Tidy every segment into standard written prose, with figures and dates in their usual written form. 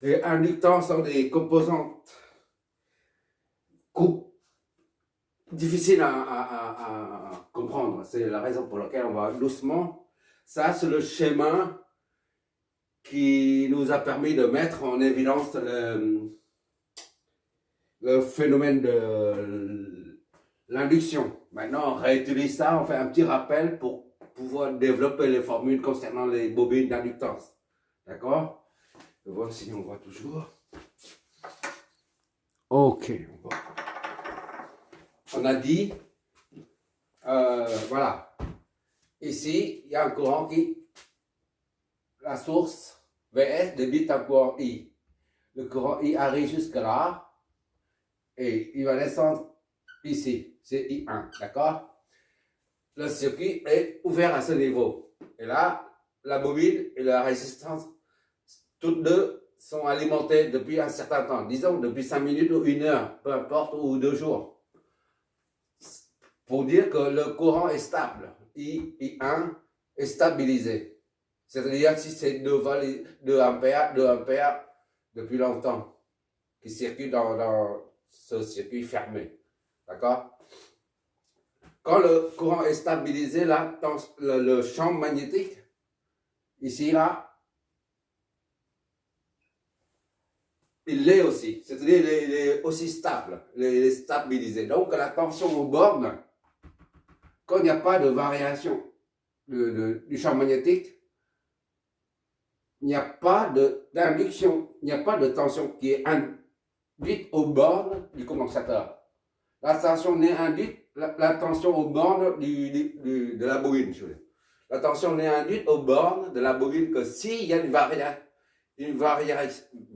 Les inductants sont des composantes difficiles à comprendre. C'est la raison pour laquelle on va doucement. Ça, c'est le schéma qui nous a permis de mettre en évidence le phénomène de l'induction. Maintenant, on réutilise ça, on fait un petit rappel pour pouvoir développer les formules concernant les bobines d'inductance. D'accord? Je vois si on voit toujours. Ok. On a dit, voilà. Ici, il y a un courant qui, la source VS débite un courant I. Le courant I arrive jusque là et il va descendre ici. C'est I1, d'accord? Le circuit est ouvert à ce niveau. Et là, la bobine et la résistance, toutes deux sont alimentées depuis un certain temps. Disons depuis 5 minutes ou 1 heure, peu importe, ou 2 jours. Pour dire que le courant est stable. I1 est stabilisé. C'est-à-dire que si c'est 2 ampères depuis longtemps, qui circulent dans ce circuit fermé. D'accord? Quand le courant est stabilisé, là, le champ magnétique, ici, là, il l'est aussi. C'est-à-dire il est aussi stable, il est stabilisé. Donc la tension aux bornes, quand il n'y a pas de variation du champ magnétique, il n'y a pas d'induction, il n'y a pas de tension qui est induite aux bornes du condensateur. La tension n'est induite, la tension aux bornes de la bobine. La tension n'est induite aux bornes de la bobine que s'il y a une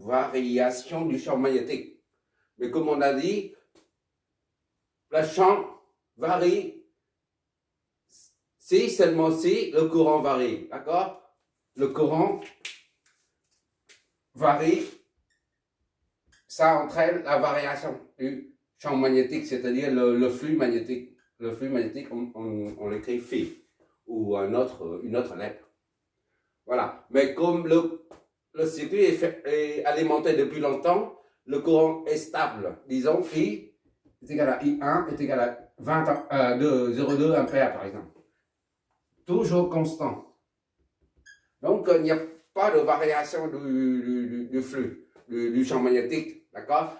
variation du champ magnétique. Mais comme on a dit, le champ varie si seulement si le courant varie. D'accord? Le courant varie, ça entraîne la variation du champ magnétique, c'est-à-dire le flux magnétique. Le flux magnétique, on l'écrit phi ou une autre lettre. Voilà. Mais comme le circuit est alimenté depuis longtemps, le courant est stable. Disons, I est égal à I1 est égal à 0,2 ampères, par exemple. Toujours constant. Donc, il n'y a pas de variation du flux, du champ magnétique. D'accord?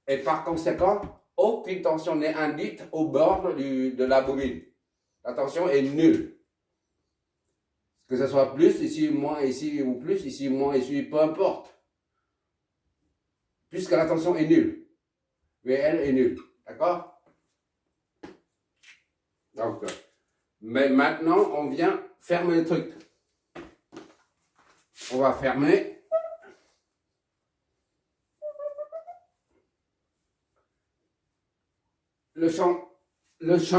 Et par conséquent, aucune tension n'est induite aux bornes de la bobine. La tension est nulle. Que ce soit plus, ici, moins, ici, ou plus, ici, moins, ici, peu importe. Puisque la tension est nulle. VL est nulle. D'accord? Donc, mais maintenant, on vient fermer le truc. On va fermer. Le champ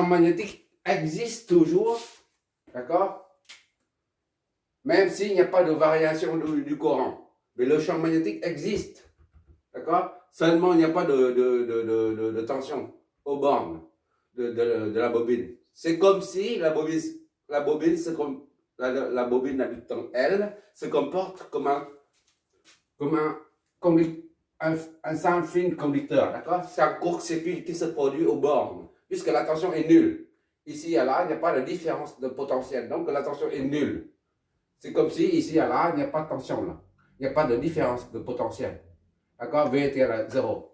magnétique existe toujours. D'accord? Même s'il n'y a pas de variation du courant. Mais le champ magnétique existe. D'accord? Seulement, il n'y a pas de tension aux bornes de la bobine. C'est comme si la bobine inductante, elle, se comporte comme un sans fil conducteur. D'accord? C'est un court-circuit qui se produit aux bornes, puisque la tension est nulle. Ici et là, il n'y a pas de différence de potentiel. Donc, la tension est nulle. C'est comme si ici et là, il n'y a pas de tension là. Il n'y a pas de différence de potentiel. D'accord? V est égal à 0.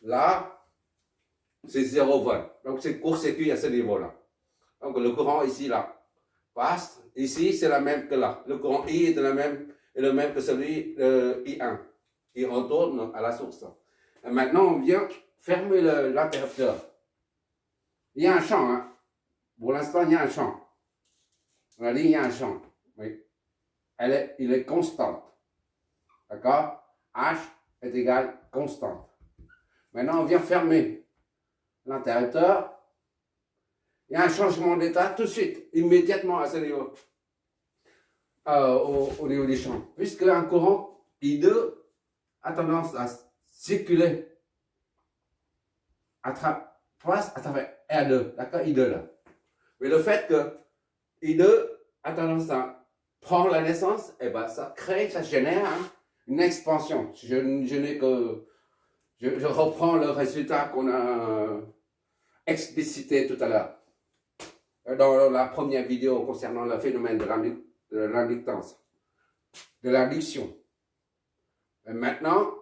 Là, c'est 0 volt. Donc, c'est court-circuit à ce niveau-là. Donc, le courant ici, là, passe. Ici, c'est la même que là. Le courant I est le même que celui I1, qui retourne à la source. Et maintenant, on vient fermer l'interrupteur. Il y a un champ. Hein? Pour l'instant, il y a un champ. On a dit, il y a un champ. Oui. Il est constante. D'accord? H est égal constante. Maintenant, on vient fermer l'interrupteur. Il y a un changement d'état tout de suite, immédiatement à ce niveau, au niveau du champ. Puisque un courant I2 a tendance à circuler à travers R2, d'accord? I2 là. Mais le fait que I2 a tendance à prendre la naissance, et ben ça génère une expansion. Je n'ai que... Je reprends le résultat qu'on a explicité tout à l'heure dans la première vidéo concernant le phénomène de l'inductance, de l'induction. Et maintenant,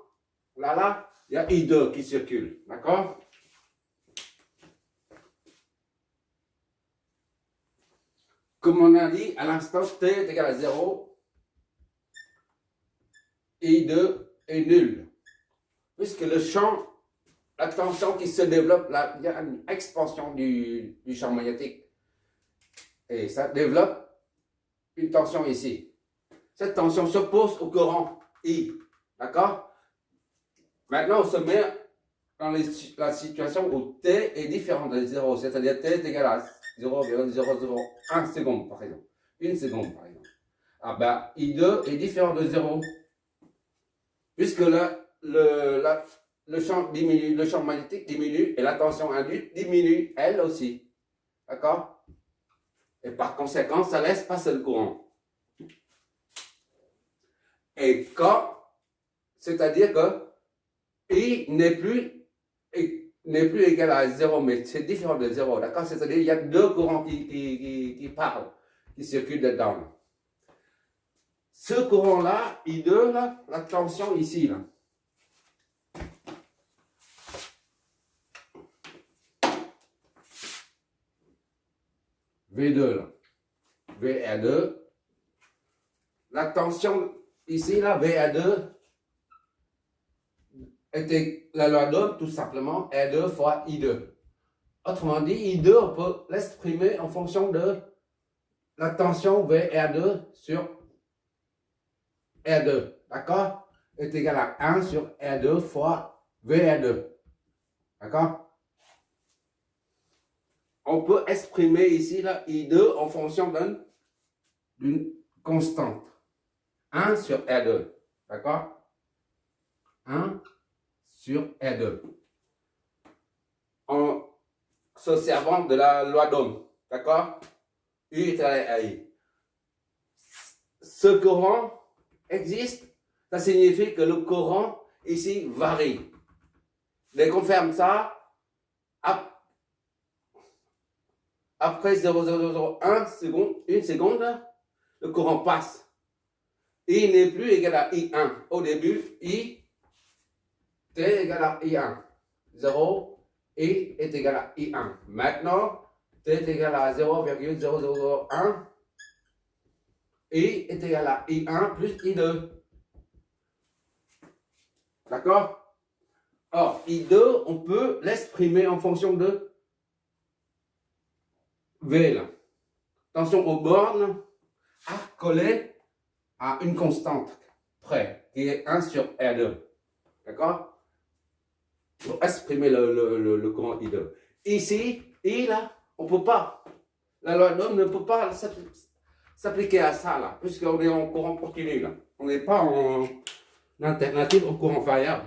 là, il y a I2 qui circule, d'accord? Comme on a dit, à l'instant t est égal à 0, I2 est nul. Puisque le champ, la tension qui se développe, là, il y a une expansion du champ magnétique. Et ça développe une tension ici. Cette tension s'oppose au courant I. D'accord? Maintenant, on se met dans la situation où t est différent de 0. C'est-à-dire t est égal à 0,001 seconde, par exemple. Une seconde, par exemple. Ah ben, I2 est différent de 0. Puisque le champ diminue, le champ magnétique diminue et la tension induite diminue, elle aussi. D'accord? Et par conséquent, ça laisse passer le courant. Et quand, c'est-à-dire que I n'est plus égal à 0, mais c'est différent de 0. D'accord? C'est-à-dire qu'il y a deux courants qui parlent, qui circulent dedans. Ce courant-là, I2, là, la tension ici, là. V2, là. VR2. La tension ici, là, VR2, était la loi d'Ohm, tout simplement, R2 fois I2. Autrement dit, I2, on peut l'exprimer en fonction de la tension VR2 sur R2. D'accord? Est égal à 1 sur R2 fois VR2. D'accord? On peut exprimer ici là, I2 en fonction d'une constante. 1 sur R2. D'accord? 1 sur R2. En se servant de la loi d'Ohm. D'accord? U est égal à I. Ce courant existe, ça signifie que le courant ici varie. Dès qu'on ferme ça, après 0,001 seconde, une seconde, le courant passe. I n'est plus égal à I1. Au début, I t est égal à I1. 0, I est égal à I1. Maintenant, t est égal à 0,001. I est égal à I1 plus I2. D'accord? Or, I2, on peut l'exprimer en fonction de V, là. Tension aux bornes collée à une constante près, qui est 1 sur R2. D'accord? Pour exprimer le courant I2. Ici, I, là, on ne peut pas. La loi d'Ohm ne peut pas s'appliquer à ça, là, puisqu'on est en courant continu, là. On n'est pas en alternative au courant variable.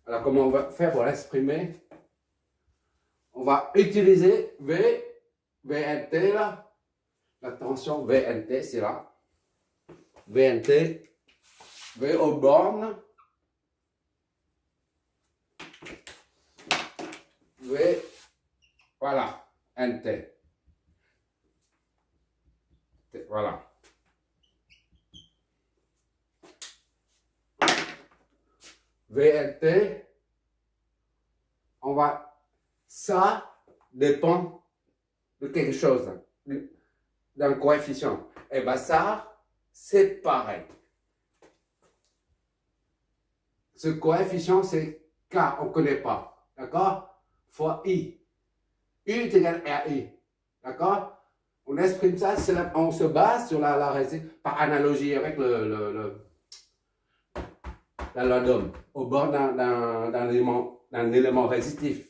Alors, comment on va faire pour l'exprimer? On va utiliser VNT, là. La tension VNT, c'est là. VNT, V aux bornes. V, voilà, NT. Voilà. VNT, on va, ça dépend de quelque chose, d'un coefficient. Et bien ça, c'est pareil. Ce coefficient, c'est K, on ne connaît pas. D'accord? Fois I. U est égal à RI. D'accord? On exprime ça, on se base sur par analogie avec la loi d'Ohm, au bord d'un élément résistif.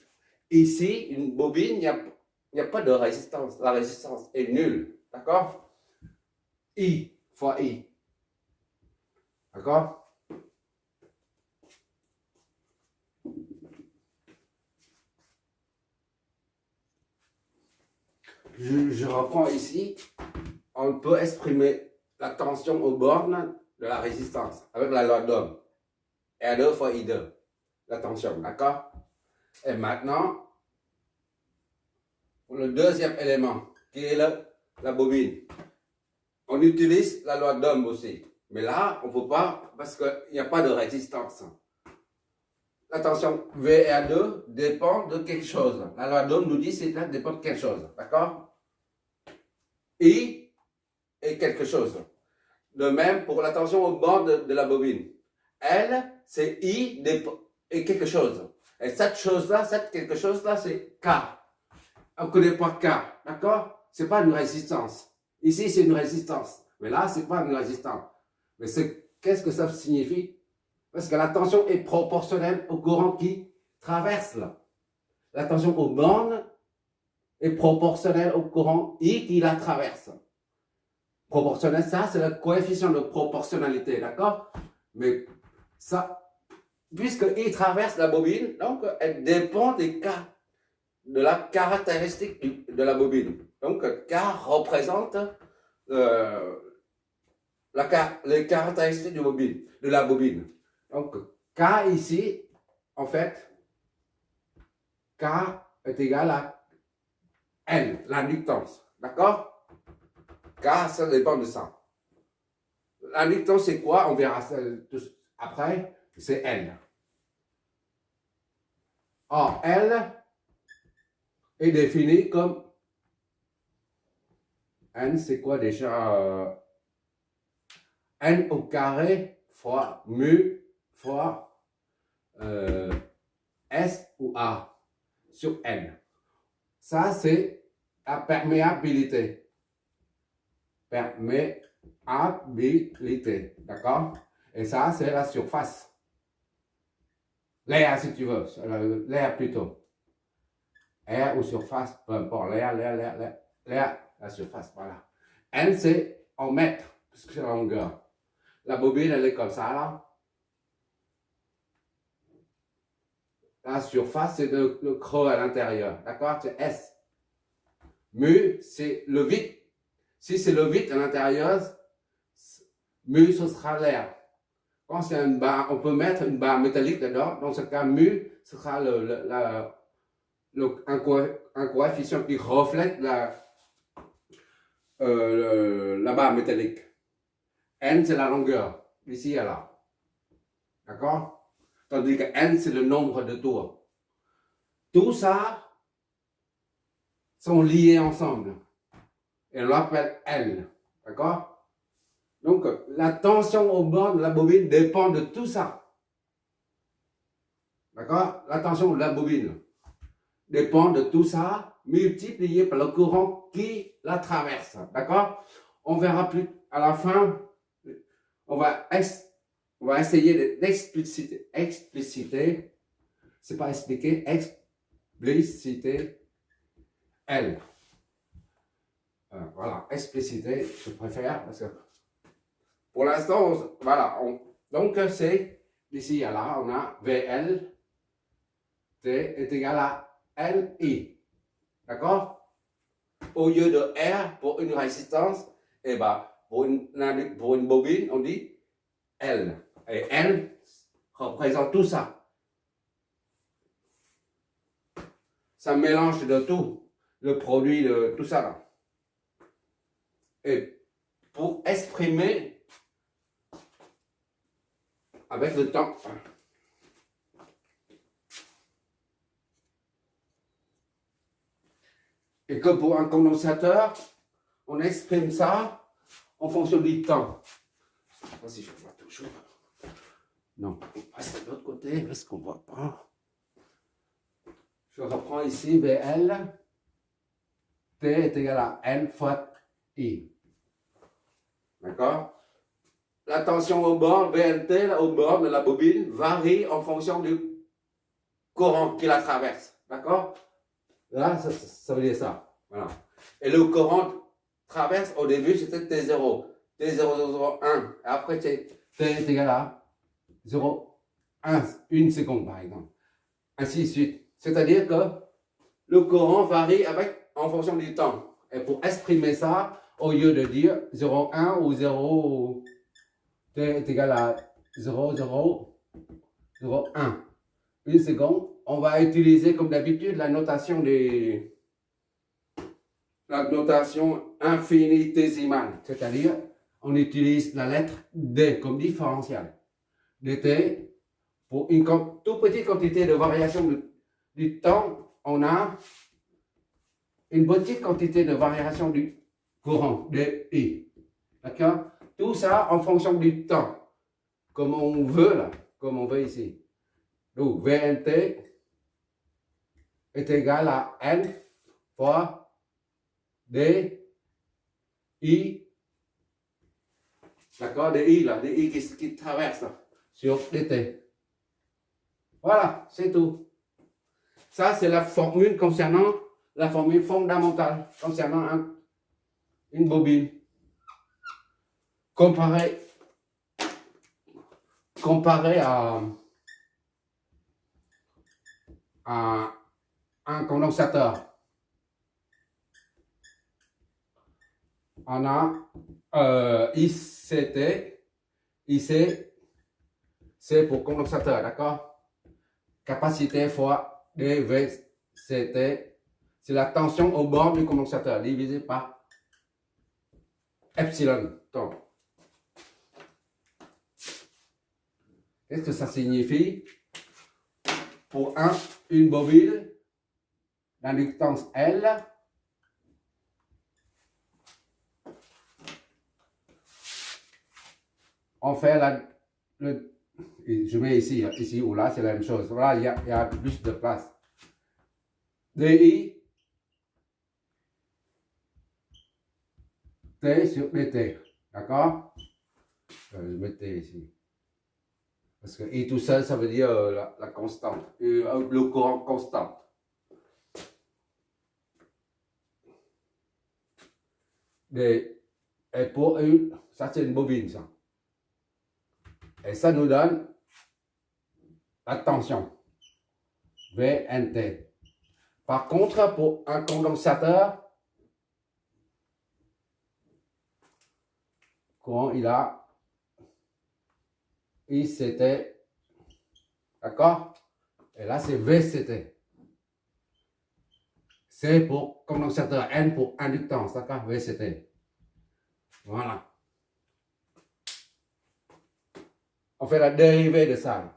Ici, une bobine, il n'y a pas de résistance. La résistance est nulle. D'accord? I fois I. D'accord? Je reprends ici. On peut exprimer la tension aux bornes de la résistance avec la loi d'Ohm. R2 fois I2. La tension, d'accord? Et maintenant, pour le deuxième élément, qui est la bobine, on utilise la loi d'Ohm aussi. Mais là, on ne peut pas, parce qu'il n'y a pas de résistance. La tension VR2 dépend de quelque chose. La loi d'Ohm nous dit que ça dépend de quelque chose, d'accord? I est quelque chose. De même pour la tension au bord de la bobine. L, c'est I et quelque chose. Et cette chose-là, cette quelque chose-là, c'est K. On ne connaît pas K, d'accord? Ce n'est pas une résistance. Ici, c'est une résistance. Mais là, ce n'est pas une résistance. Mais qu'est-ce que ça signifie? Parce que la tension est proportionnelle au courant qui traverse là. La tension aux bornes est proportionnelle au courant I qui la traverse. Proportionnel, ça, c'est le coefficient de proportionnalité, d'accord? Mais ça, puisque I traverse la bobine, donc elle dépend des cas, de la caractéristique de la bobine. Donc, K représente les caractéristiques de la bobine. Donc, K ici, en fait, K est égal à L, l'inductance, d'accord? K, ça dépend de ça. L'inductance, c'est quoi? On verra ça après. C'est L. Or, L est défini comme N, c'est quoi déjà? N au carré fois mu fois S ou A sur N. Ça, c'est la perméabilité. Perméabilité, d'accord? Et ça, c'est la surface. L'air, si tu veux, l'air plutôt. Air ou surface, peu importe, l'air, la surface, voilà. N, c'est en mètres, puisque c'est la longueur. La bobine, elle est comme ça, là. La surface, c'est le creux à l'intérieur, d'accord? C'est S. Mu, c'est le vide. Si c'est le vide à l'intérieur, mu, ce sera l'air. Quand c'est une barre, on peut mettre une barre métallique dedans. Dans ce cas, mu, ce sera un coefficient qui reflète la barre métallique. N, c'est la longueur, ici et là. D'accord? Tandis que N, c'est le nombre de tours. Tout ça sont liés ensemble. Et on l'appelle L. D'accord? Donc, la tension au bord de la bobine dépend de tout ça. D'accord? La tension de la bobine dépend de tout ça, multiplié par le courant qui la traverse. D'accord? On verra plus à la fin. On va essayer d'expliciter. C'est pas expliquer, expliciter L. Voilà, expliciter, je préfère, parce que pour l'instant, voilà, donc c'est d'ici à là, on a VL, T est égal à LI, d'accord? Au lieu de R pour une résistance, et ben, pour une bobine, on dit L. Et L représente tout ça. Ça mélange de tout, le produit de tout ça là. Et pour exprimer avec le temps, et que pour un condensateur, on exprime ça en fonction du temps. Je ne sais pas si je vois toujours. Non, on passe de l'autre côté parce qu'on ne voit pas. Je reprends ici VL. T est égal à N fois I. D'accord? La tension au bord, VLT, au bord de la bobine, varie en fonction du courant qui la traverse. D'accord? Là, ça veut dire ça. Voilà. Et le courant traverse, au début, c'était T0. T0,001. Après, T est égal à 0,1 seconde, par exemple. Ainsi de suite. C'est-à-dire que le courant varie en fonction du temps. Et pour exprimer ça, au lieu de dire 0,1 ou 0, T est égal à 0,001. Une seconde. On va utiliser comme d'habitude la notation infinitésimale. C'est-à-dire, on utilise la lettre D comme différentiel. dt, pour une toute petite quantité de variation du temps, on a une petite quantité de variation du courant, dI. D'accord? Tout ça en fonction du temps, comme on veut là, comme on veut ici. Donc, VNT est égal à N fois DI. D'accord? DI là, DI qui traverse là, sur DT. Voilà, c'est tout. Ça, c'est la formule concernant la formule fondamentale concernant une bobine. Comparé à un condensateur. On a ICT, IC, c'est pour condensateur, d'accord? Capacité fois dVCT, c'est la tension au bord du condensateur, divisé par epsilon, temps. Qu'est-ce que ça signifie? Pour une bobine d'inductance L, on fait je mets ici ou là, c'est la même chose. Là, il y a plus de place. DI, T sur DT. D'accord? Je mets T ici. Parce que I tout seul, ça veut dire la constante. Le courant constant. Et pour ça c'est une bobine, ça. Et ça nous donne la tension, VNT. Par contre, pour un condensateur, courant, il a ICT, d'accord? Et là, c'est VCT. C pour condensateur, N pour inductance, d'accord? VCT. Voilà. On fait la dérivée de ça.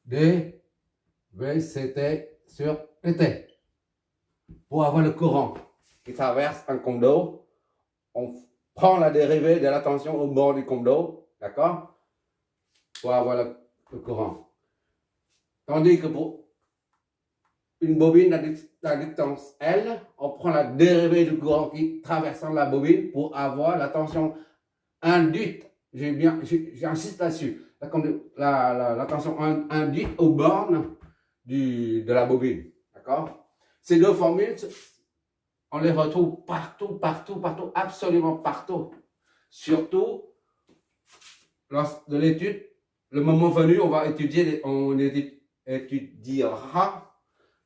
D, VCT sur DT. Pour avoir le courant qui traverse un coin d'eau, on prend la dérivée de la tension au bord du coin d'eau, d'accord? Pour avoir le courant. Tandis que pour une bobine d'inductance L, on prend la dérivée du courant qui traverse la bobine pour avoir la tension induite. J'insiste là-dessus. La tension induite aux bornes de la bobine. D'accord? Ces deux formules, on les retrouve partout, absolument partout. Surtout, lors de l'étude, le moment venu, on étudiera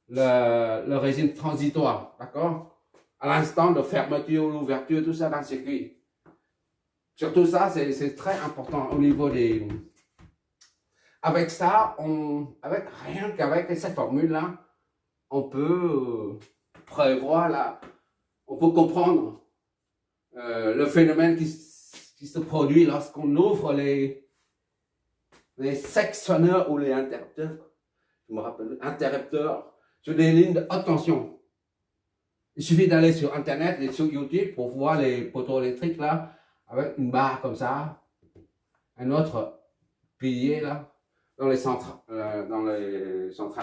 le régime transitoire. D'accord? À l'instant de fermeture ou l'ouverture, tout ça dans le circuit. Surtout ça, c'est très important au niveau des... Avec ça, rien qu'avec cette formule-là, on peut prévoir, on peut comprendre le phénomène qui se produit lorsqu'on ouvre les sectionneurs ou les interrupteurs, je me rappelle, interrupteurs sur des lignes de haute tension. Il suffit d'aller sur Internet et sur YouTube pour voir les poteaux électriques là, avec une barre comme ça, un autre pilier là, dans les centrales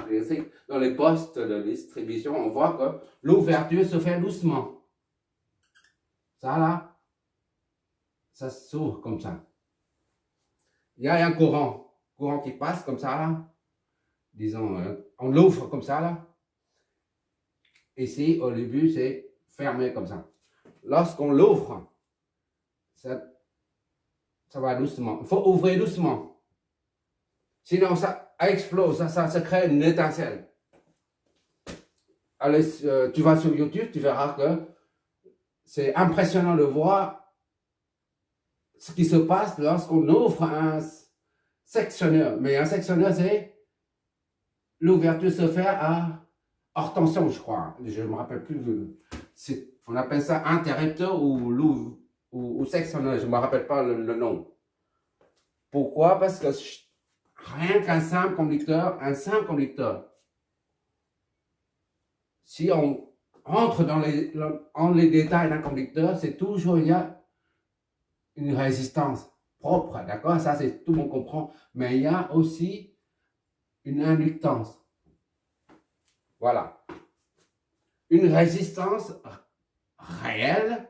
électriques, dans les postes de distribution, on voit que l'ouverture se fait doucement. Ça là, ça s'ouvre comme ça. Il y a un courant qui passe comme ça là, disons, on l'ouvre comme ça là. Ici, au début, c'est fermé comme ça. Lorsqu'on l'ouvre, ça va doucement. Il faut ouvrir doucement. Sinon, ça explose, ça crée une étincelle. Allez, tu vas sur YouTube, tu verras que c'est impressionnant de voir ce qui se passe lorsqu'on ouvre un sectionneur. Mais un sectionneur, c'est l'ouverture se fait à hors tension, je crois. Je ne me rappelle plus. On appelle ça interrupteur ou sectionneur. Je ne me rappelle pas le nom. Pourquoi? Parce que rien qu'un simple conducteur, si on entre dans les détails d'un conducteur, c'est toujours, il y a une résistance propre, d'accord? Ça, c'est tout le monde comprend. Mais il y a aussi une inductance. Voilà. Une résistance réelle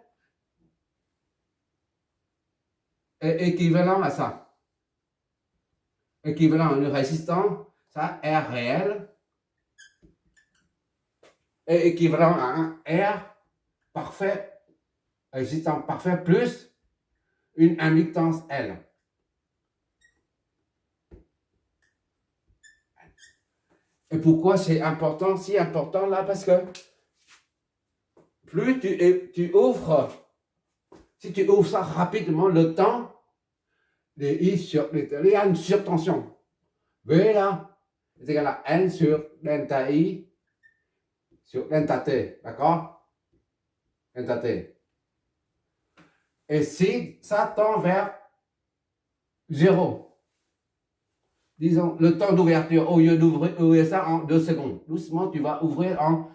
est équivalent à ça. Équivalent à une résistance, ça, R réel, est équivalent à un R parfait, résistance parfait, plus une inductance L. Et pourquoi c'est important, si important là? Parce que plus tu ouvres, si tu ouvres ça rapidement, le temps, il y a une surtension. V là, c'est égal à N sur delta I sur delta T, d'accord? Delta T. Et si ça tend vers 0, disons, le temps d'ouverture, au lieu d'ouvrir ça en 2 secondes, doucement, tu vas ouvrir en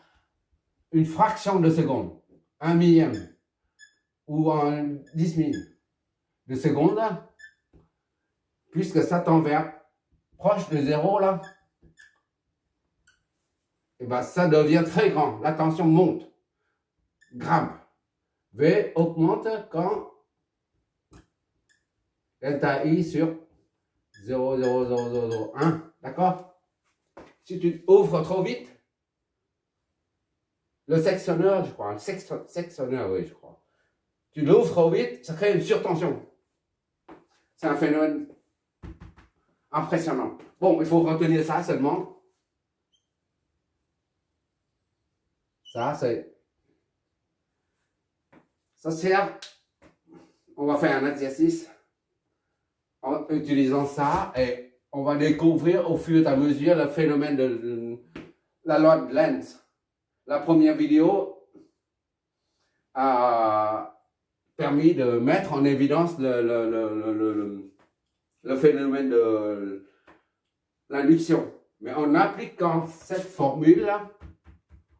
une fraction de seconde, 1 millième, ou en 10 000 de seconde, là, puisque ça tend vers proche de 0, là, et ben ça devient très grand, la tension monte, grimpe. V augmente quand delta I sur 0,00001, d'accord? Si tu ouvres trop vite, le sectionneur, je crois, sectionneur, oui, je crois. Tu l'ouvres trop vite, ça crée une surtension. C'est un phénomène impressionnant. Bon, il faut retenir ça seulement. Ça sert. On va faire un exercice en utilisant ça et on va découvrir au fur et à mesure le phénomène de la loi de Lenz. La première vidéo a permis de mettre en évidence le phénomène de l'induction. Mais en appliquant cette formule-là,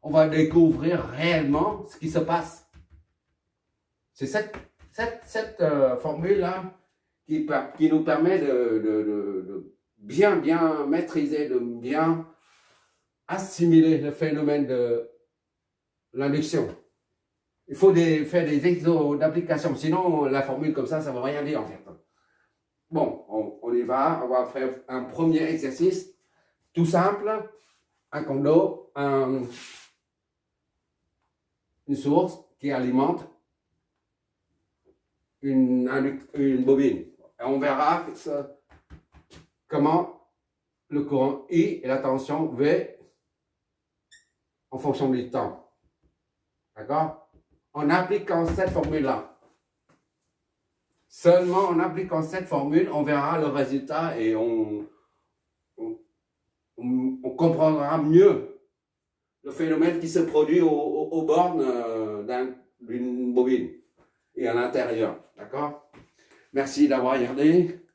on va découvrir réellement ce qui se passe. C'est cette formule-là qui nous permet de bien maîtriser, de bien assimiler le phénomène de l'induction. Il faut faire des exos d'application, sinon la formule comme ça ne veut rien dire en fait. Bon, on y va, on va faire un premier exercice tout simple, un condo, une source qui alimente une bobine. Et on verra comment le courant I et la tension V en fonction du temps. D'accord? En appliquant cette formule-là. Seulement en appliquant cette formule, on verra le résultat et on comprendra mieux le phénomène qui se produit aux bornes d'une bobine et à l'intérieur. D'accord? Merci d'avoir regardé.